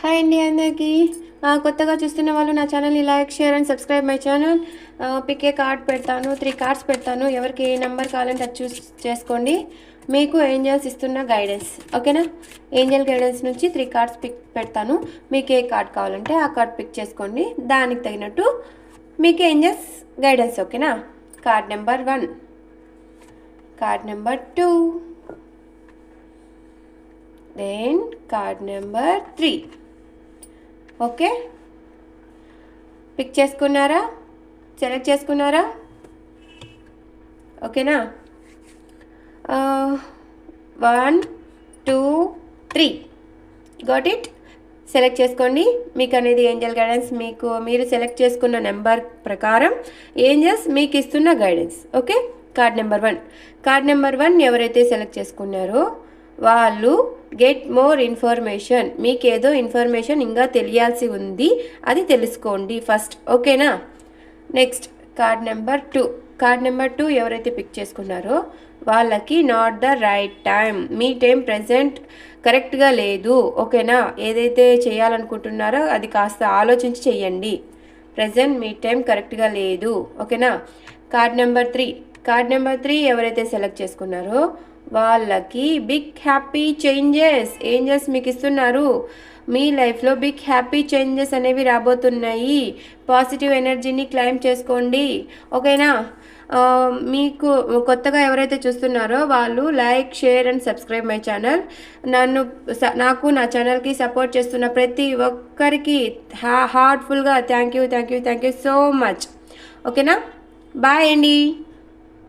Hi అండి అందరికీ. కొత్తగా చూస్తున్న వాళ్ళు నా ఛానల్ని like, share and subscribe my channel. Pick a card పెడతాను, 3 కార్డ్స్ పెడతాను. ఎవరికి ఏ నెంబర్ కావాలంటే అది చూస్ చేసుకోండి. మీకు ఏంజల్స్ ఇస్తున్న గైడెన్స్, ఓకేనా? ఏంజల్ గైడెన్స్ నుంచి 3 కార్డ్స్ పిక్ పెడతాను. మీకు ఏ కార్డ్ కావాలంటే ఆ కార్డ్ పిక్ చేసుకోండి. దానికి తగినట్టు మీకు ఏంజల్స్ గైడెన్స్, ఓకేనా? Card number 1, card number 2, then card number 3. Okay, pick చేసుకున్నారా? సెలెక్ట్ చేసుకున్నారా? ఓకేనా? 1, 2, 3 గాట్ ఇట్. సెలెక్ట్ చేసుకోండి. మీకు అనేది ఏంజల్ గైడెన్స్, మీరు సెలెక్ట్ చేసుకున్న నెంబర్ ప్రకారం ఏంజల్స్ మీకు ఇస్తున్న guidance. Okay, card number 1. Card number 1 ఎవరైతే సెలెక్ట్ చేసుకున్నారో వాళ్ళు గెట్ మోర్ ఇన్ఫర్మేషన్. మీకు ఏదో ఇన్ఫర్మేషన్ ఇంకా తెలియాల్సి ఉంది, అది తెలుసుకోండి ఫస్ట్, ఓకేనా? Next card number 2. Card number 2 ఎవరైతే పిక్ చేసుకున్నారో వాళ్ళకి not the right time. Me time present కరెక్ట్గా లేదు, ఓకేనా? ఏదైతే చేయాలనుకుంటున్నారో అది కాస్త ఆలోచించి చేయండి. ప్రజెంట్ మీ టైం కరెక్ట్గా లేదు, ఓకేనా? Card number 3. కార్డ్ నెంబర్ 3 ఎవరైతే సెలెక్ట్ చేసుకున్నారో వాళ్ళకి బిగ్ హ్యాపీ చేంజెస్ ఏంజల్స్ మీకు ఇస్తున్నారు. మీ లైఫ్లో బిగ్ హ్యాపీ చేంజెస్ అనేవి రాబోతున్నాయి. పాజిటివ్ ఎనర్జీని క్లైమ్ చేసుకోండి, ఓకేనా? మీకు కొత్తగా ఎవరైతే చూస్తున్నారో వాళ్ళు like, share and subscribe my channel. నాకు నా ఛానల్కి సపోర్ట్ చేస్తున్న ప్రతి ఒక్కరికి హార్ట్ఫుల్గా థ్యాంక్ యూ సో మచ్, ఓకేనా? బాయ్ అండి.